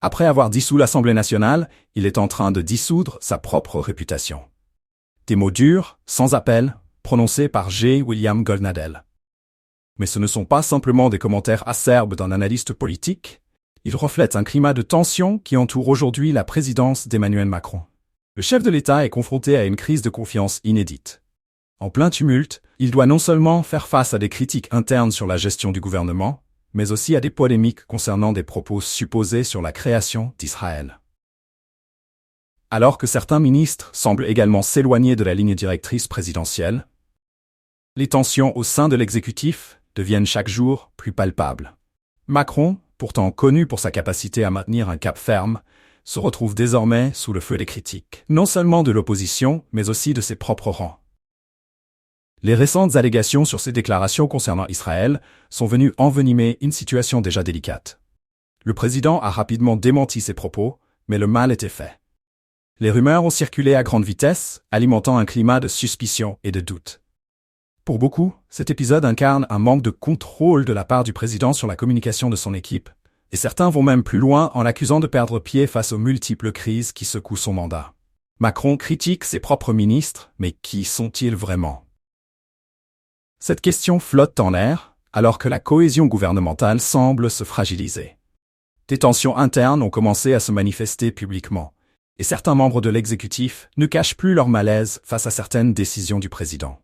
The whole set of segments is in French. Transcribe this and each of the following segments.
Après avoir dissous l'Assemblée nationale, il est en train de dissoudre sa propre réputation. Des mots durs, sans appel, prononcés par J. William Goldnadel. Mais ce ne sont pas simplement des commentaires acerbes d'un analyste politique, ils reflètent un climat de tension qui entoure aujourd'hui la présidence d'Emmanuel Macron. Le chef de l'État est confronté à une crise de confiance inédite. En plein tumulte, il doit non seulement faire face à des critiques internes sur la gestion du gouvernement, mais aussi à des polémiques concernant des propos supposés sur la création d'Israël. Alors que certains ministres semblent également s'éloigner de la ligne directrice présidentielle, les tensions au sein de l'exécutif deviennent chaque jour plus palpables. Macron, pourtant connu pour sa capacité à maintenir un cap ferme, se retrouve désormais sous le feu des critiques, non seulement de l'opposition, mais aussi de ses propres rangs. Les récentes allégations sur ses déclarations concernant Israël sont venues envenimer une situation déjà délicate. Le président a rapidement démenti ses propos, mais le mal était fait. Les rumeurs ont circulé à grande vitesse, alimentant un climat de suspicion et de doute. Pour beaucoup, cet épisode incarne un manque de contrôle de la part du président sur la communication de son équipe, et certains vont même plus loin en l'accusant de perdre pied face aux multiples crises qui secouent son mandat. Macron critique ses propres ministres, mais qui sont-ils vraiment ? Cette question flotte en l'air, alors que la cohésion gouvernementale semble se fragiliser. Des tensions internes ont commencé à se manifester publiquement, et certains membres de l'exécutif ne cachent plus leur malaise face à certaines décisions du président.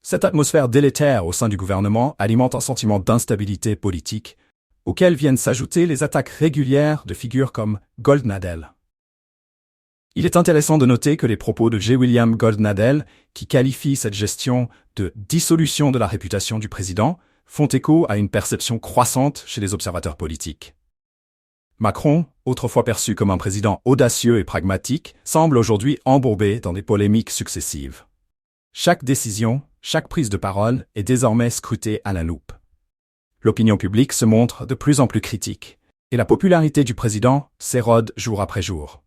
Cette atmosphère délétère au sein du gouvernement alimente un sentiment d'instabilité politique, auquel viennent s'ajouter les attaques régulières de figures comme Goldnadel. Il est intéressant de noter que les propos de J. William Goldnadel, qui qualifie cette gestion de dissolution de la réputation du président, font écho à une perception croissante chez les observateurs politiques. Macron, autrefois perçu comme un président audacieux et pragmatique, semble aujourd'hui embourbé dans des polémiques successives. Chaque décision, chaque prise de parole est désormais scrutée à la loupe. L'opinion publique se montre de plus en plus critique, et la popularité du président s'érode jour après jour.